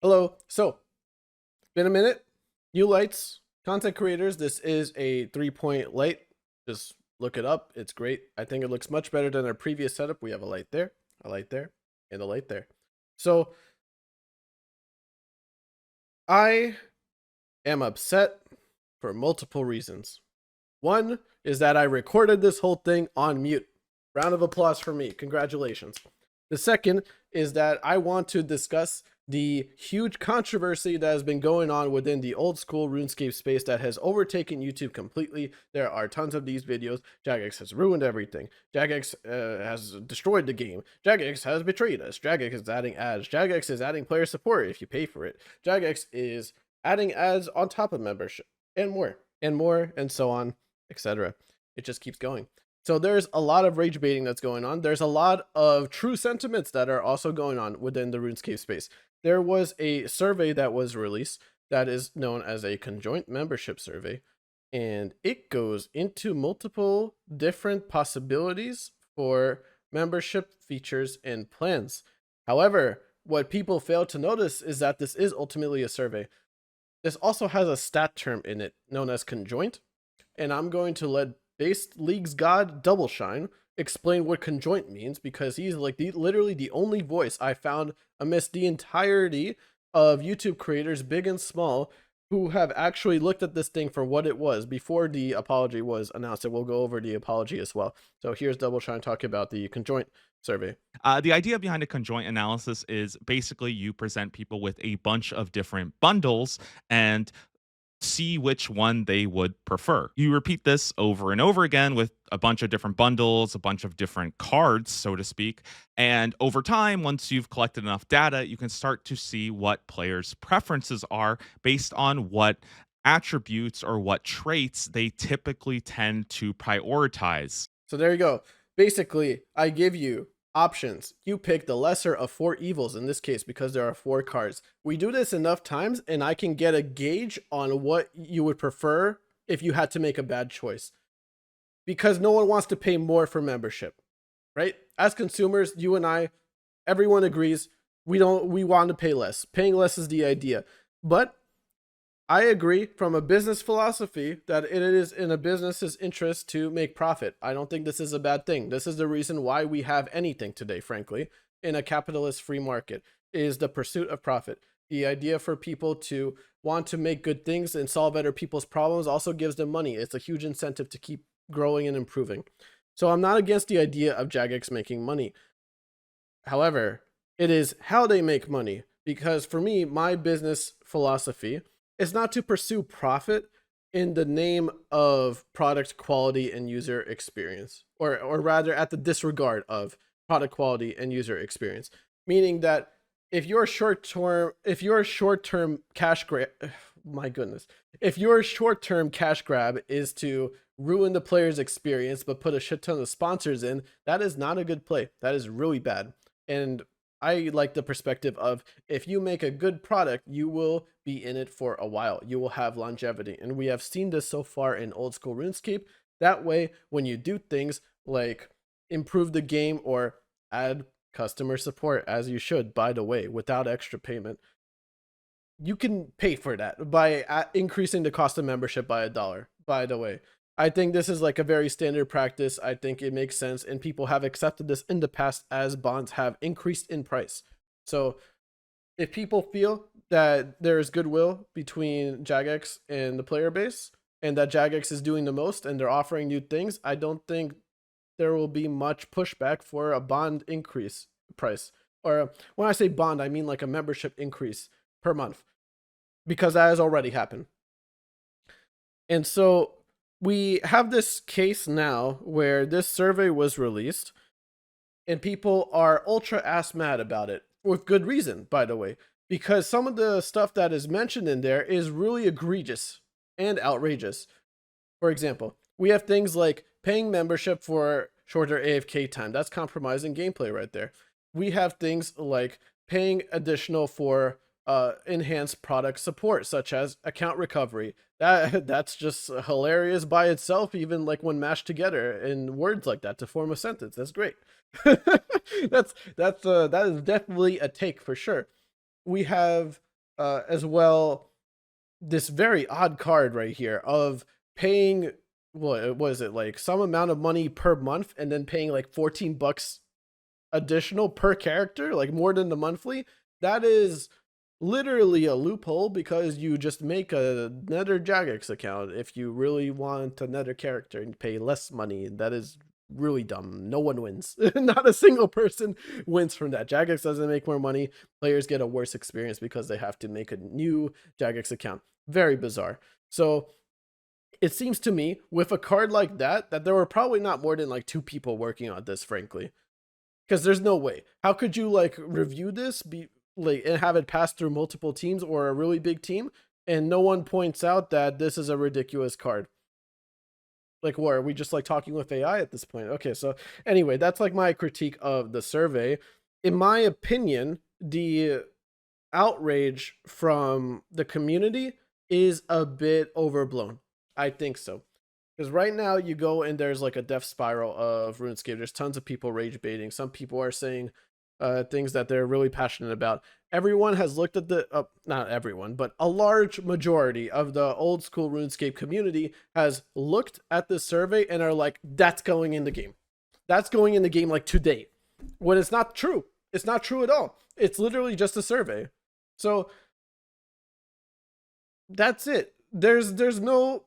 Hello. So, been a minute. New lights, content creators. This is a 3-point light. Just look it up. It's great. I think it looks much better than our previous setup. We have a light there, a light there, and a light there. So, I am upset for multiple reasons. One is that I recorded this whole thing on mute. Round of applause for me. Congratulations. The second is that I want to discuss the huge controversy that has been going on within the old school RuneScape space that has overtaken YouTube completely. There are tons of these videos. Jagex has ruined everything. Jagex has destroyed the game. Jagex has betrayed us. Jagex is adding ads. Jagex is adding player support if you pay for it. Jagex is adding ads on top of membership and more, and so on, etc. It just keeps going. So there's a lot of rage baiting that's going on. There's a lot of true sentiments that are also going on within the RuneScape space. There was a survey that was released that is known as a Conjoint membership survey, and it goes into multiple different possibilities for membership features and plans. However, what people fail to notice is that this is ultimately a survey. This also has a stat term in it known as Conjoint, and I'm going to let Base League's god Doubleshine explain what Conjoint means, because he's like literally the only voice I found amidst the entirety of YouTube creators, big and small, who have actually looked at this thing for what it was before the apology was announced. And we'll go over the apology as well. So here's Doubleshine talking about the Conjoint survey. The idea behind a conjoint analysis is basically you present people with a bunch of different bundles and see which one they would prefer. You repeat this over and over again with a bunch of different bundles, a bunch of different cards, so to speak. And over time, once you've collected enough data, you can start to see what players' preferences are based on what attributes or what traits they typically tend to prioritize. So there you go. Basically, I give you options. You pick the lesser of four evils in this case because there are four cards. We do this enough times and I can get a gauge on what you would prefer if you had to make a bad choice. Because no one wants to pay more for membership, right? As consumers, you and I, everyone agrees we want to pay less. Paying less is the idea. But I agree from a business philosophy that it is in a business's interest to make profit. I don't think this is a bad thing. This is the reason why we have anything today, frankly, in a capitalist free market, is the pursuit of profit. The idea for people to want to make good things and solve other people's problems also gives them money. It's a huge incentive to keep growing and improving. So I'm not against the idea of Jagex making money. However, it is how they make money. Because for me, my business philosophy is not to pursue profit in the name of product quality and user experience, or rather at the disregard of product quality and user experience. Meaning that if your short-term cash grab, my goodness, if your short-term cash grab is to ruin the player's experience but put a shit ton of sponsors in, that is not a good play. That is really bad. And I like the perspective of, if you make a good product, you will be in it for a while. You will have longevity. And we have seen this so far in old school RuneScape. That way, when you do things like improve the game or add customer support, as you should, by the way, without extra payment, you can pay for that by increasing the cost of membership by $1, by the way. I think this is like a very standard practice. I think it makes sense, and people have accepted this in the past as bonds have increased in price. So if people feel that there is goodwill between Jagex and the player base, and that Jagex is doing the most and they're offering new things, I don't think there will be much pushback for a bond increase price. Or when I say bond, I mean like a membership increase per month, because that has already happened. And so we have this case now where this survey was released and people are ultra ass mad about it, with good reason, by the way, because some of the stuff that is mentioned in there is really egregious and outrageous. For example, we have things like paying membership for shorter AFK time. That's compromising gameplay right there. We have things like paying additional for enhanced product support, such as account recovery. That's just hilarious by itself, even like when mashed together in words like that to form a sentence. That's great. That is definitely a take for sure. We have as well, this very odd card right here of paying, what was it, like some amount of money per month and then paying like 14 bucks additional per character, like more than the monthly. That is literally a loophole because you just make a nether Jagex account if you really want another character and pay less money. That is really dumb. No one wins. Not a single person wins from that. Jagex doesn't make more money. Players get a worse experience because they have to make a new Jagex account. Very bizarre. So it seems to me with a card like that, that there were probably not more than like 2 people working on this, frankly. Because there's no way. How could you like review this, be like, and have it pass through multiple teams or a really big team, and no one points out that this is a ridiculous card? Like, what are we just like talking with AI at this point? Okay, so anyway, that's like my critique of the survey. In my opinion, the outrage from the community is a bit overblown. I think so. Because right now you go and there's like a death spiral of RuneScape. There's tons of people rage baiting. Some people are saying things that they're really passionate about. Everyone has looked at the, not everyone, but a large majority of the old school RuneScape community has looked at this survey and are like, that's going in the game. That's going in the game like today. When it's not true. It's not true at all. It's literally just a survey. So that's it. There's no,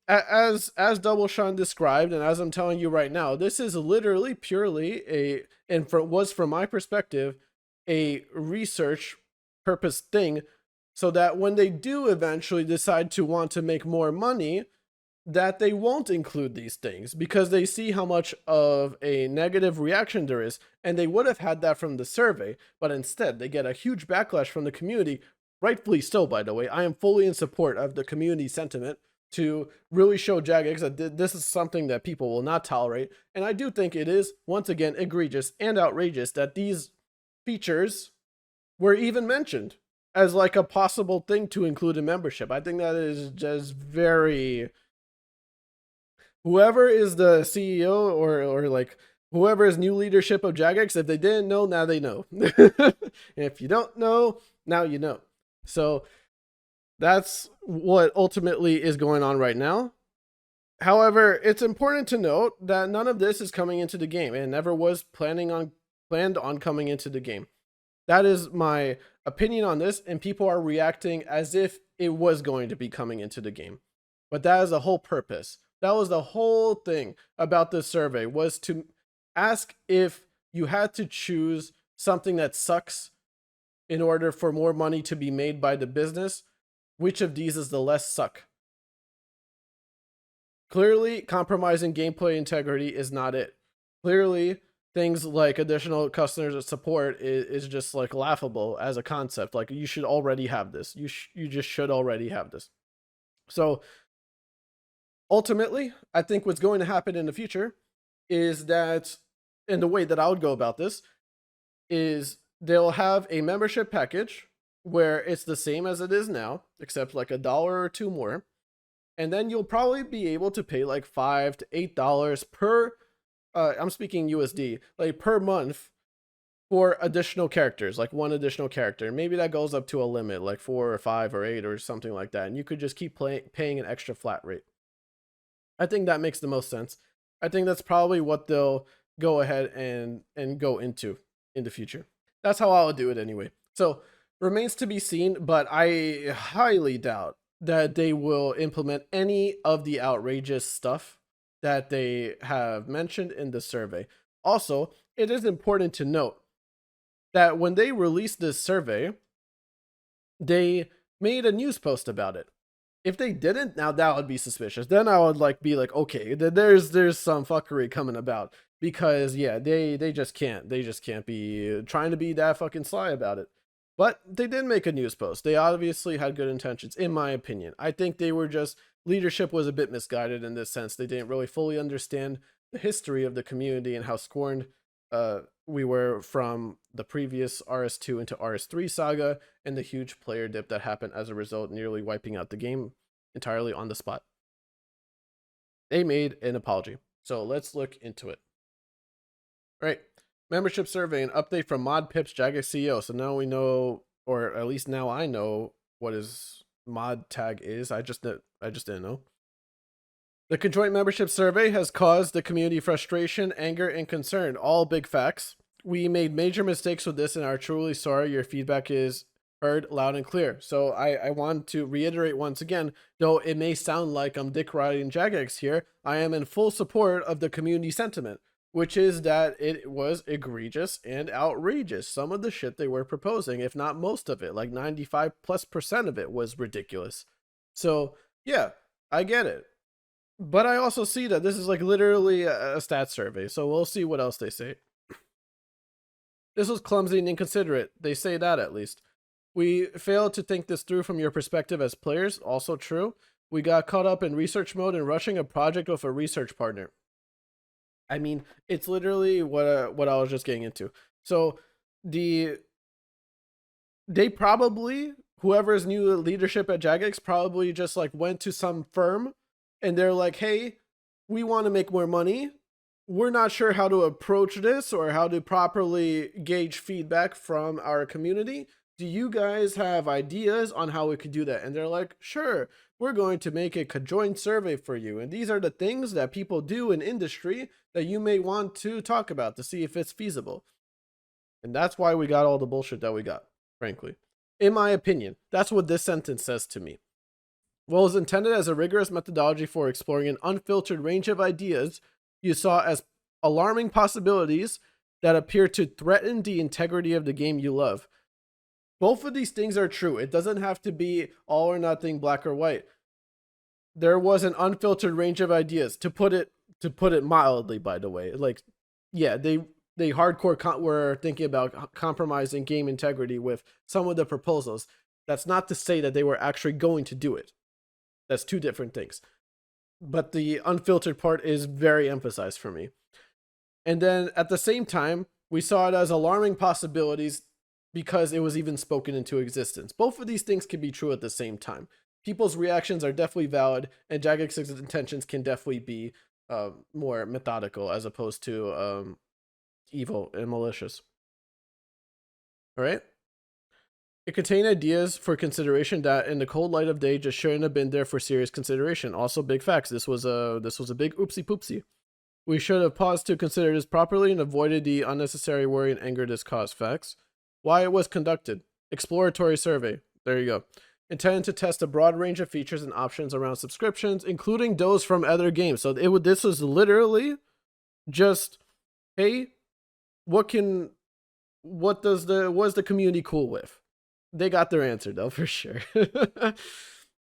as Doubleshine described, and as I'm telling you right now, this is literally purely a, and was from my perspective, a research purpose thing, so that when they do eventually decide to want to make more money, that they won't include these things because they see how much of a negative reaction there is, and they would have had that from the survey, but instead they get a huge backlash from the community, rightfully so, by the way. I am fully in support of the community sentiment to really show Jagex that this is something that people will not tolerate, and I do think it is, once again, egregious and outrageous that these features were even mentioned as like a possible thing to include in membership. I think that is just very, whoever is the CEO or like whoever is new leadership of Jagex, if they didn't know, now they know. If you don't know, now you know. So that's what ultimately is going on right now. However, it's important to note that none of this is coming into the game and never was planned on coming into the game. That is my opinion on this, and people are reacting as if it was going to be coming into the game. But that is the whole purpose. That was the whole thing about this survey, was to ask if you had to choose something that sucks in order for more money to be made by the business, which of these is the less suck? Clearly, compromising gameplay integrity is not it. Clearly, things like additional customer support is just like laughable as a concept. Like, you should already have this. You just should already have this. So ultimately, I think what's going to happen in the future is that, and the way that I would go about this is they'll have a membership package where it's the same as it is now, except like $1 or $2 more. And then you'll probably be able to pay like $5 to $8 per, I'm speaking USD, like per month for additional characters, like one additional character. Maybe that goes up to a limit, like 4 or 5 or 8 or something like that. And you could just keep paying an extra flat rate. I think that makes the most sense. I think that's probably what they'll go ahead and go into in the future. That's how I'll do it anyway. So remains to be seen, but I highly doubt that they will implement any of the outrageous stuff that they have mentioned in the survey. Also, it is important to note that when they released this survey, they made a news post about it. If they didn't, now that would be suspicious. Then I would like be like, okay, there's some fuckery coming about, because yeah, they just can't be trying to be that fucking sly about it. But they did make a news post. They obviously had good intentions, in my opinion. I think they were just, leadership was a bit misguided in this sense. They didn't really fully understand the history of the community and how scorned we were from the previous RS2 into RS3 saga, and the huge player dip that happened as a result, nearly wiping out the game entirely on the spot. They made an apology. So let's look into it. All right. Membership survey, an update from Mod Pips Jagex CEO. So now we know, or at least now I know, what his mod tag is. I just didn't know. The Conjoint membership survey has caused the community frustration, anger, and concern. All big facts. We made major mistakes with this and are truly sorry. Your feedback is heard loud and clear. So I want to reiterate once again, though it may sound like I'm dick riding Jagex here, I am in full support of the community sentiment, which is that it was egregious and outrageous. Some of the shit they were proposing, if not most of it, like 95+% of it was ridiculous. So yeah, I get it. But I also see that this is like literally a stat survey, so we'll see what else they say. This was clumsy and inconsiderate. They say that at least. We failed to think this through from your perspective as players. Also true. We got caught up in research mode and rushing a project with a research partner. I mean, it's literally what I was just getting into. So they probably, whoever's new leadership at Jagex probably just like went to some firm and they're like, hey, we want to make more money. We're not sure how to approach this or how to properly gauge feedback from our community. Do you guys have ideas on how we could do that? And they're like, sure, we're going to make a conjoined survey for you. And these are the things that people do in industry that you may want to talk about to see if it's feasible. And that's why we got all the bullshit that we got, frankly. In my opinion, that's what this sentence says to me. Well, it was intended as a rigorous methodology for exploring an unfiltered range of ideas you saw as alarming possibilities that appear to threaten the integrity of the game you love. Both of these things are true. It doesn't have to be all or nothing, black or white. There was an unfiltered range of ideas, to put it mildly, by the way. Like, yeah, they hardcore were thinking about compromising game integrity with some of the proposals. That's not to say that they were actually going to do it. That's two different things. But the unfiltered part is very emphasized for me. And then at the same time, we saw it as alarming possibilities because it was even spoken into existence. Both of these things can be true at the same time. People's reactions are definitely valid, and Jagex's intentions can definitely be more methodical as opposed to evil and malicious. All right? It contained ideas for consideration that, in the cold light of day, just shouldn't have been there for serious consideration. Also, big facts. This was a big oopsie poopsie. We should have paused to consider this properly and avoided the unnecessary worry and anger this caused. Facts. Why it was conducted. Exploratory survey. There you go. Intended to test a broad range of features and options around subscriptions, including those from other games. So this was literally just, hey, what was the community cool with? They got their answer though, for sure. To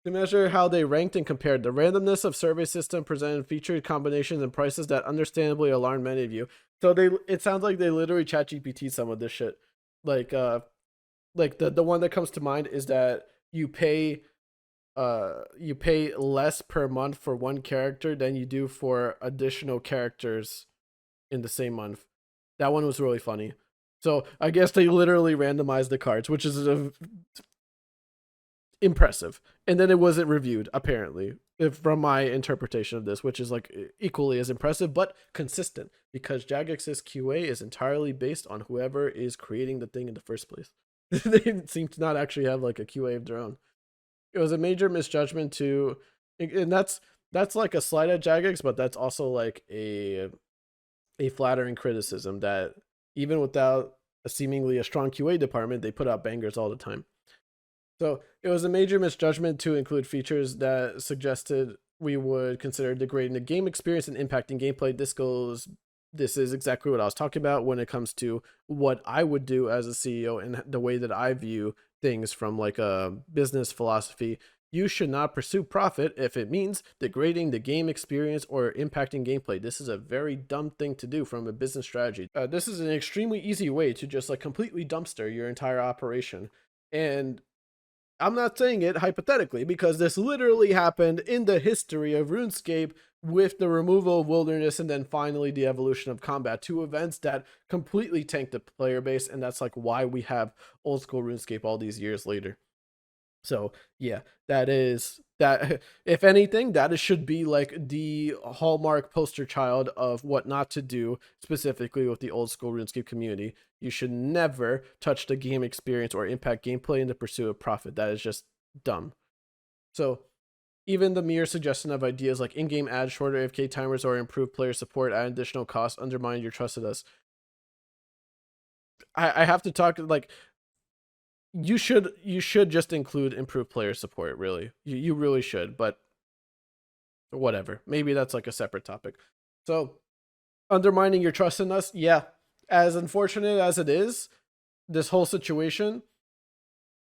measure how they ranked and compared, the randomness of survey system presented featured combinations and prices that understandably alarmed many of you. So it sounds like they literally chat GPT some of this shit. Like the one that comes to mind is that you pay less per month for one character than you do for additional characters in the same month. That one was really funny. So I guess they literally randomized the cards, which is impressive. And then it wasn't reviewed, apparently, from my interpretation of this, which is like equally as impressive, but consistent, because Jagex's QA is entirely based on whoever is creating the thing in the first place. They seem to not actually have like a QA of their own. It was a major misjudgment to, and that's like a slight at Jagex, but that's also like a flattering criticism that even without seemingly a strong QA department, they put out bangers all the time. So it was a major misjudgment to include features that suggested we would consider degrading the game experience and impacting gameplay. This is exactly what I was talking about when it comes to what I would do as a CEO and the way that I view things from like a business philosophy. You should not pursue profit if it means degrading the game experience or impacting gameplay. This is a very dumb thing to do from a business strategy. This is an extremely easy way to just like completely dumpster your entire operation. And I'm not saying it hypothetically, because this literally happened in the history of RuneScape with the removal of wilderness and then finally the evolution of combat, two events that completely tanked the player base. And that's like why we have old school RuneScape all these years later. So yeah, that if anything, that should be like the hallmark poster child of what not to do, specifically with the old school RuneScape community. You should never touch the game experience or impact gameplay in the pursuit of profit. That is just dumb. So even the mere suggestion of ideas like in-game ads, shorter AFK timers, or improved player support at additional costs undermine your trust in us. I have to talk like you should just include improved player support, really. You really should, but whatever. Maybe that's like a separate topic. So undermining your trust in us, yeah. As unfortunate as it is, this whole situation,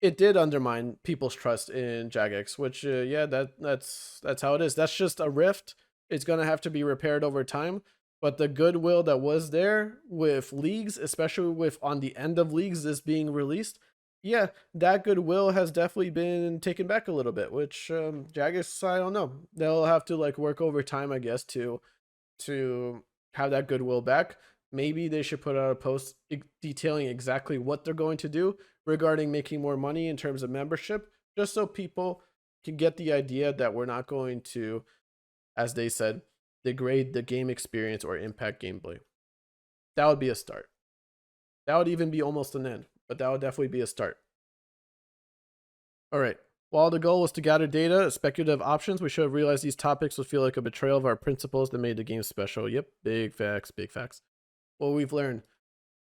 it did undermine people's trust in Jagex, which yeah, that's how it is. That's just a rift. It's gonna have to be repaired over time. But the goodwill that was there with leagues, especially with on the end of leagues this being released, yeah, that goodwill has definitely been taken back a little bit. Which Jagex, I don't know. They'll have to like work over time, I guess, to have that goodwill back. Maybe they should put out a post detailing exactly what they're going to do regarding making more money in terms of membership, just so people can get the idea that we're not going to, as they said, degrade the game experience or impact gameplay. That would be a start. That would even be almost an end, but that would definitely be a start. All right. While the goal was to gather data, speculative options, we should have realized these topics would feel like a betrayal of our principles that made the game special. Yep, big facts, big facts. What we've learned.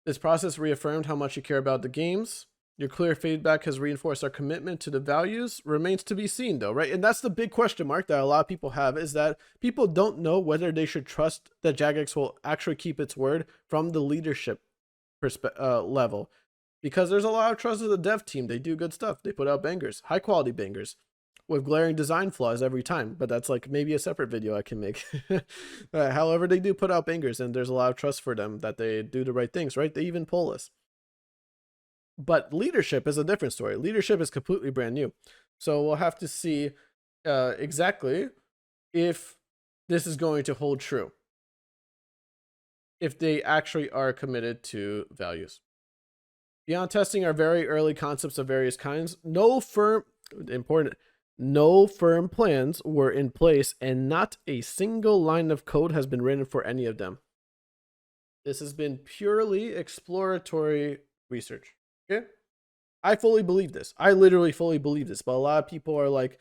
This process reaffirmed how much you care about the games. Your clear feedback has reinforced our commitment to the values. Remains to be seen, though, right? And that's the big question mark that a lot of people have, is that people don't know whether they should trust that Jagex will actually keep its word from the leadership level. Because there's a lot of trust of the dev team. They do good stuff. They put out bangers, high quality bangers, with glaring design flaws every time. But that's like maybe a separate video I can make. However, they do put out bangers, and there's a lot of trust for them that they do the right things, right? They even poll us. But leadership is a different story. Leadership is completely brand new. So we'll have to see exactly if this is going to hold true. If they actually are committed to values. Beyond testing our very early concepts of various kinds, no firm plans were in place, and not a single line of code has been written for any of them. This has been purely exploratory research. Okay? I fully believe this. I literally fully believe this, but a lot of people are like,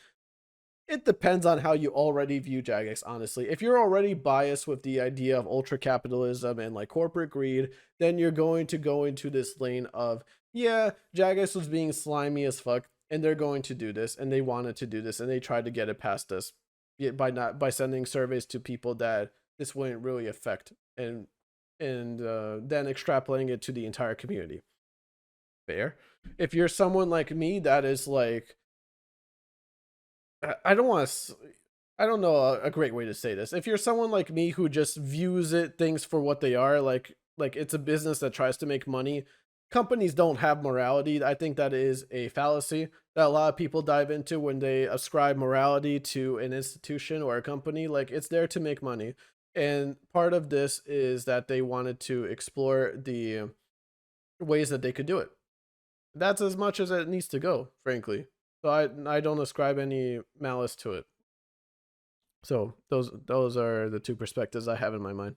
it depends on how you already view Jagex, honestly. If you're already biased with the idea of ultra capitalism and like corporate greed, then you're going to go into this lane of, yeah, Jagex was being slimy as fuck, and they're going to do this, and they wanted to do this, and they tried to get it past us by sending surveys to people that this wouldn't really affect, and then extrapolating it to the entire community. Fair. If you're someone like me that is like, I don't know a great way to say this. If you're someone like me who just views things for what they are, like it's a business that tries to make money, companies don't have morality. I think that is a fallacy that a lot of people dive into when they ascribe morality to an institution or a company. Like, it's there to make money. And part of this is that they wanted to explore the ways that they could do it. That's as much as it needs to go, frankly. So I don't ascribe any malice to it. So those are the two perspectives I have in my mind.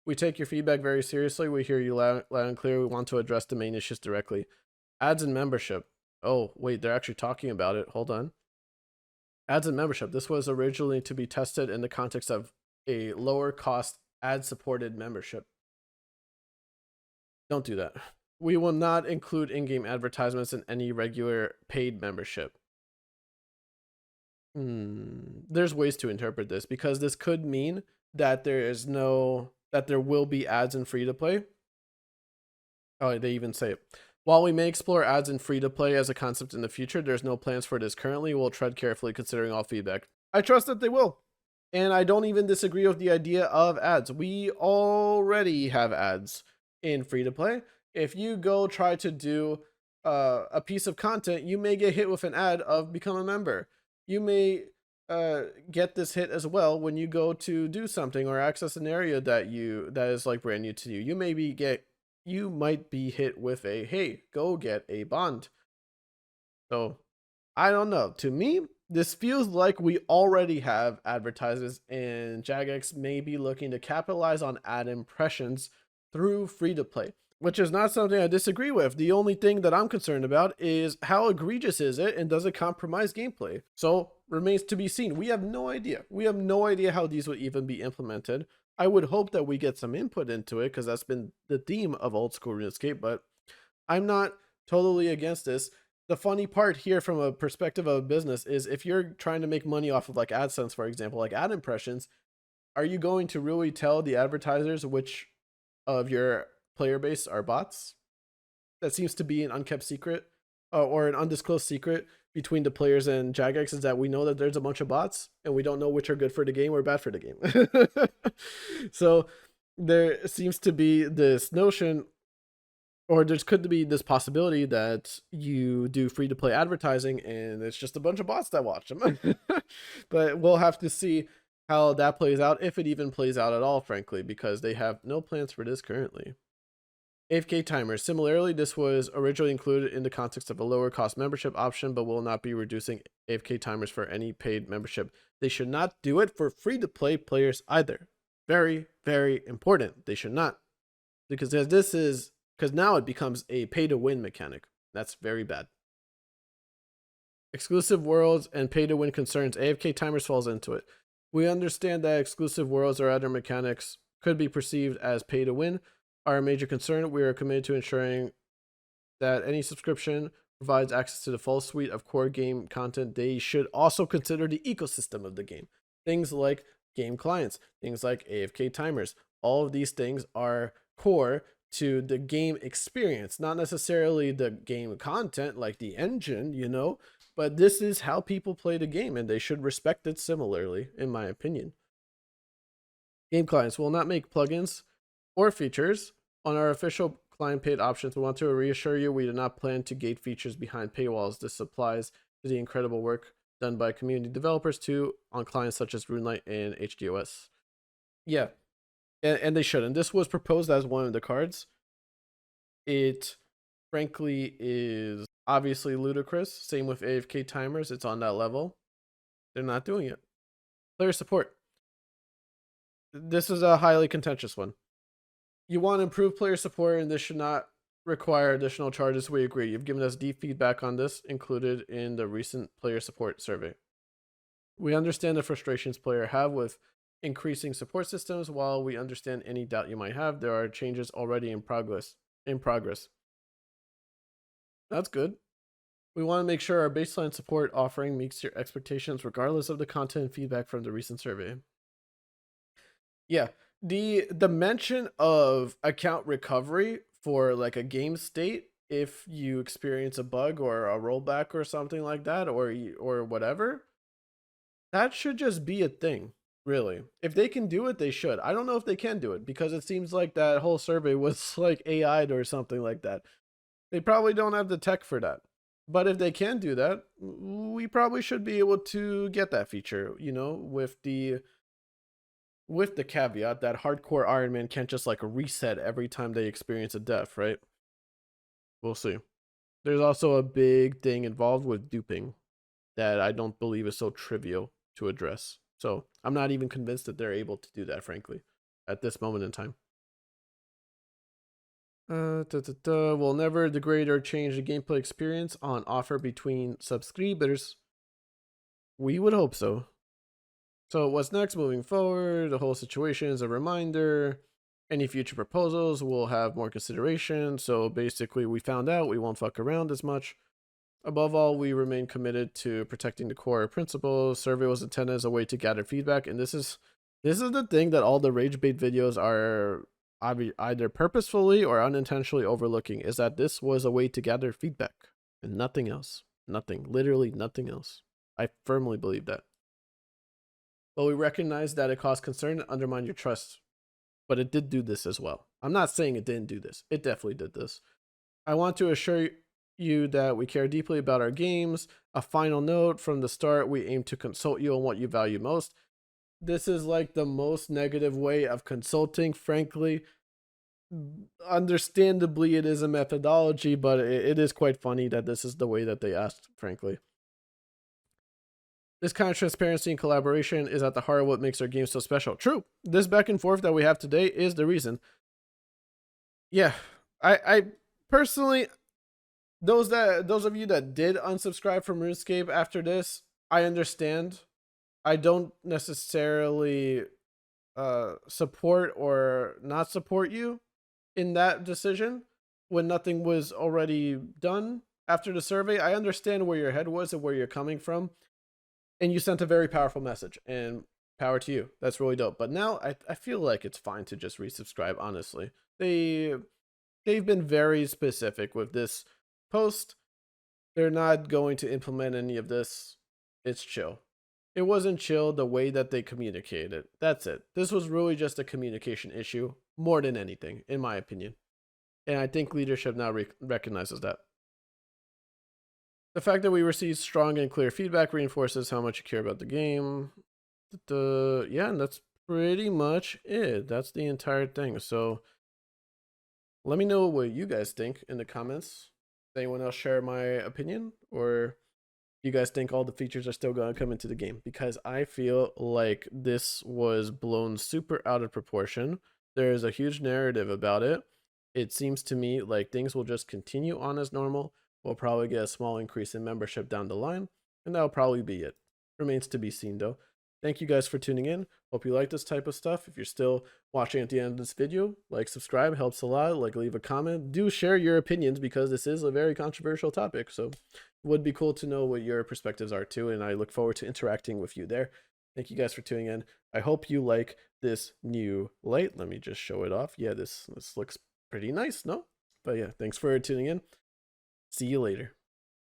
We take your feedback very seriously. We hear you loud and clear. We want to address the main issues directly. Ads and membership. Oh, wait, they're actually talking about it. Hold on. Ads and membership. This was originally to be tested in the context of a lower cost ad supported membership. Don't do that. We will not include in-game advertisements in any regular paid membership. There's ways to interpret this, because this could mean that there will be ads in free to play. Oh, they even say it. While we may explore ads in free to play as a concept in the future, there's no plans for this currently. We'll tread carefully considering all feedback. I trust that they will. And I don't even disagree with the idea of ads. We already have ads in free to play. If you go try to do a piece of content, you may get hit with an ad of become a member. You may get this hit as well when you go to do something or access an area that is like brand new to you. You might be hit with a, hey, go get a bond. So I don't know. To me, this feels like we already have advertisers, and Jagex may be looking to capitalize on ad impressions through free to play. which is not something I disagree with. The only thing that I'm concerned about is how egregious is it and does it compromise gameplay? So remains to be seen. We have no idea. We have no idea how these would even be implemented. I would hope that we get some input into it because that's been the theme of old school RuneScape, but I'm not totally against this. The funny part here from a perspective of a business is if you're trying to make money off of like AdSense, for example, like ad impressions, are you going to really tell the advertisers which of your player base are bots? That seems to be an unkept secret or an undisclosed secret between the players and Jagex is that we know that there's a bunch of bots and we don't know which are good for the game or bad for the game. So there seems to be this notion, or there could be this possibility that you do free to play advertising and it's just a bunch of bots that watch them. But we'll have to see how that plays out, if it even plays out at all, frankly, because they have no plans for this currently. AFK timers. Similarly, this was originally included in the context of a lower cost membership option, but will not be reducing AFK timers for any paid membership. They should not do it for free to play players either. Very, very important. They should not. Because now it becomes a pay to win mechanic. That's very bad. Exclusive worlds and pay to win concerns. AFK timers falls into it. We understand that exclusive worlds or other mechanics could be perceived as pay to win. Are a major concern. We are committed to ensuring that any subscription provides access to the full suite of core game content. They should also consider the ecosystem of the game. Things like game clients, things like AFK timers. All of these things are core to the game experience, not necessarily the game content like the engine, you know, but this is how people play the game and they should respect it similarly, in my opinion. Game clients will not make plugins or features on our official client paid options. We want to reassure you we do not plan to gate features behind paywalls. This applies to the incredible work done by community developers too on clients such as RuneLite and HDOS. Yeah, and they shouldn't. This was proposed as one of the cards. It frankly is obviously ludicrous. Same with AFK timers. It's on that level. They're not doing it. Player support. This is a highly contentious one. You want to improve player support, and this should not require additional charges. We agree. You've given us deep feedback on this, included in the recent player support survey. We understand the frustrations players have with increasing support systems. While we understand any doubt you might have, there are changes already in progress. That's good. We want to make sure our baseline support offering meets your expectations regardless of the content and feedback from the recent survey. Yeah, the mention of account recovery for like a game state if you experience a bug or a rollback or something like that, or whatever, that should just be a thing, really. If they can do it, they should. I don't know if they can do it because it seems like that whole survey was like AI'd or something like that. They probably don't have the tech for that. But if they can do that, we probably should be able to get that feature, you know, with the caveat that hardcore Iron Man can't just like reset every time they experience a death, right? We'll see. There's also a big thing involved with duping that I don't believe is so trivial to address. So I'm not even convinced that they're able to do that, frankly, at this moment in time. Will never degrade or change the gameplay experience on offer between subscribers. We would hope so. So what's next moving forward? The whole situation is a reminder. Any future proposals will have more consideration. So basically we found out we won't fuck around as much. Above all, we remain committed to protecting the core principles. Survey was intended as a way to gather feedback. And this is the thing that all the rage bait videos are either purposefully or unintentionally overlooking, is that this was a way to gather feedback and nothing else. Nothing, literally nothing else. I firmly believe that. But we recognize that it caused concern and undermined your trust. But it did do this as well. I'm not saying it didn't do this. It definitely did this. I want to assure you that we care deeply about our games. A final note from the start, we aim to consult you on what you value most. This is like the most negative way of consulting, frankly. Understandably, it is a methodology, but it is quite funny that this is the way that they asked, frankly. This kind of transparency and collaboration is at the heart of what makes our game so special. True. This back and forth that we have today is the reason. Yeah, I personally, those of you that did unsubscribe from RuneScape after this, I understand. I don't necessarily support or not support you in that decision when nothing was already done after the survey. I understand where your head was and where you're coming from, and you sent a very powerful message. And power to you. That's really dope. But now I feel like it's fine to just resubscribe. Honestly, they've been very specific with this post. They're not going to implement any of this. It's chill. It wasn't chill the way that they communicated. That's it. This was really just a communication issue more than anything, in my opinion. And I think leadership now recognizes that. The fact that we receive strong and clear feedback reinforces how much you care about the game. Yeah, and that's pretty much it. That's the entire thing. So let me know what you guys think in the comments. Does anyone else share my opinion? Or you guys think all the features are still going to come into the game? Because I feel like this was blown super out of proportion. There's a huge narrative about it. It seems to me like things will just continue on as normal. We'll probably get a small increase in membership down the line, and that'll probably be it. Remains to be seen though. Thank you guys for tuning in. Hope you like this type of stuff. If you're still watching at the end of this video, like, subscribe, helps a lot. Like, leave a comment. Do share your opinions because this is a very controversial topic. So it would be cool to know what your perspectives are too. And I look forward to interacting with you there. Thank you guys for tuning in. I hope you like this new light. Let me just show it off. Yeah, this looks pretty nice, no? But yeah, thanks for tuning in. See you later.